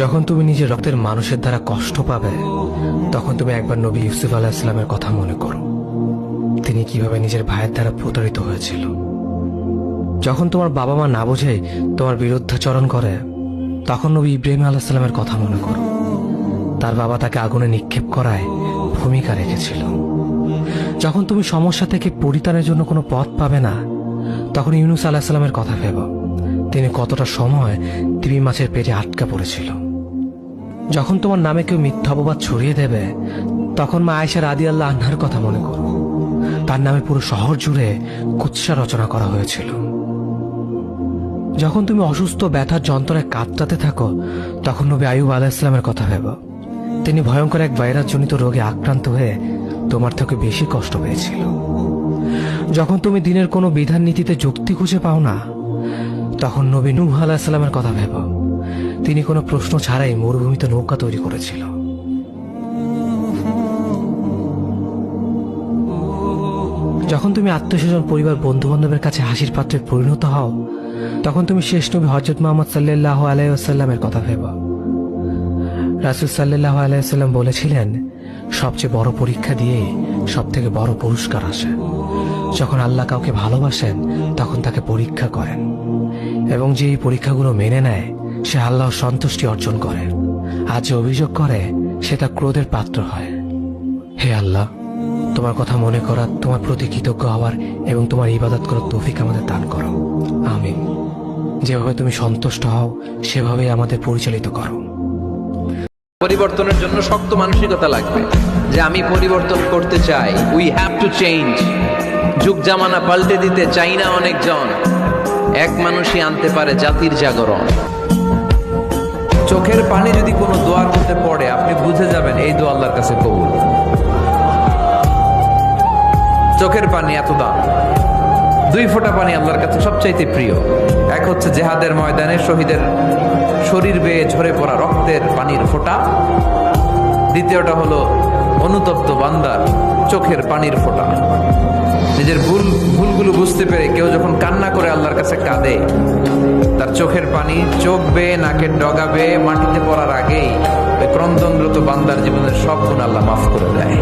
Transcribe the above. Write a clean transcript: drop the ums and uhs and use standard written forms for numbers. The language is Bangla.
যখন তুমি নিজের রক্তের মানুষের দ্বারা কষ্ট পাবে, তখন তুমি একবার নবী ইউসুফ আলাইহিস সালামের কথা মনে করো। তিনি কিভাবে নিজের ভাইয়ের দ্বারা প্রতারিত হয়েছিল। যখন তোমার বাবা মা না বোঝে তোমার বিরুদ্ধাচরণ করে, তখন নবী ইব্রাহিম আলাইহিস সালামের কথা মনে করো। তার বাবা তাকে আগুনে নিক্ষেপ করায় ভূমিকা রেখেছিল। যখন তুমি সমস্যা থেকে পরিত্রাণের জন্য কোনো পথ পাবে না, তখন ইউনুস আলাইহিস সালামের কথা ভেবো। তিনি কতটা সময় তিমি মাছের পেটে আটকা পড়েছিল। যখন তোমার নামে কেউ মিথ্যা অপবাদ ছড়িয়ে দেবে, তখন মা আয়েশা রাদিয়াল্লাহু আনহার কথা মনে করো। তার নামে পুরো শহর জুড়ে কুৎসা রচনা করা হয়েছিল। যখন তুমি অসুস্থ ব্যথার যন্ত্রণায় কাতরাতে থাকো, তখন নবী আইয়ুব আলাইহিস সালামের কথা ভেবো। তিনি ভয়ঙ্কর এক ভাইরাসজনিত রোগে আক্রান্ত হয়ে তোমার থেকে বেশি কষ্ট পেয়েছিল। যখন তুমি দিনের কোনো বিধান নীতিতে যুক্তি খুঁজে পাও না, তখন নবী নূহ আলাইহিস সালামের কথা ভেবো। তিনি কোনো প্রশ্ন ছাড়াই মরুভূমিতে নৌকা তৈরি করেছিল। যখন তুমি আত্মীয়স্বজন, পরিবার, বন্ধু বান্ধবের কাছে হাসির পাত্রে পরিণত হও, তখন তুমি শেষ নবী হযরত মুহাম্মদ সাল্লাল্লাহু আলাইহি ওয়াসাল্লামের কথা ভেবো। রাসূল সাল্লাল্লাহু আলাইহি ওয়াসাল্লাম বলেছিলেন, সবচেয়ে বড় পরীক্ষা দিয়ে সব থেকে বড় পুরস্কার আসে। যখন আল্লাহ কাউকে ভালোবাসেন, তখন তাকে পরীক্ষা করেন, এবং যে এই পরীক্ষাগুলো মেনে নেয়, সে আল্লাহর সন্তুষ্টি অর্জন করে। আর যে অভিযোগ করে, সে তার ক্রোধের পাত্র হয়। হে আল্লাহ, তোমার কথা মনে করা, তোমার প্রতি কৃতজ্ঞ হওয়ার এবং তোমার ইবাদত করার তৌফিক আমাদের দান করো। আমিন। যেভাবে তুমি সন্তুষ্ট হও, সেভাবেই আমাদের পরিচালিত করো। পরিবর্তনের জন্য শক্ত মানসিকতা লাগবে, যে আমি পরিবর্তন করতে চাই। We have to change. যুগ জামানা পাল্টে দিতে চাই না অনেকজন। এক মানুষই আনতে পারে জাতির জাগরণ। চোখের পানি যদি কোনো দোয়ার মধ্যে পড়ে, আপনি বুঝে যাবেন এই দোয়া আল্লাহর কাছে কবুল। চোখের পানি এত দাম। দুই ফোঁটা পানি আল্লাহর কাছে সবচাইতে প্রিয়। এক হচ্ছে জেহাদের ময়দানে শহীদের শরীর বেয়ে ঝরে পড়া রক্তের পানির ফোঁটা। দ্বিতীয়টা হলো অনুতপ্ত বান্দার চোখের পানির ফোঁটা। নিজের ভুলগুলো বুঝতে পেরে কেউ যখন কান্না করে আল্লাহর কাছে কাঁদে, তার চোখের পানি চোখ বেয়ে, নাকের ডগা বেয়ে মাটিতে পড়ার আগেই ওই ক্রন্দনরত বান্দার জীবনের সব গুণ আল্লাহ মাফ করে দেয়।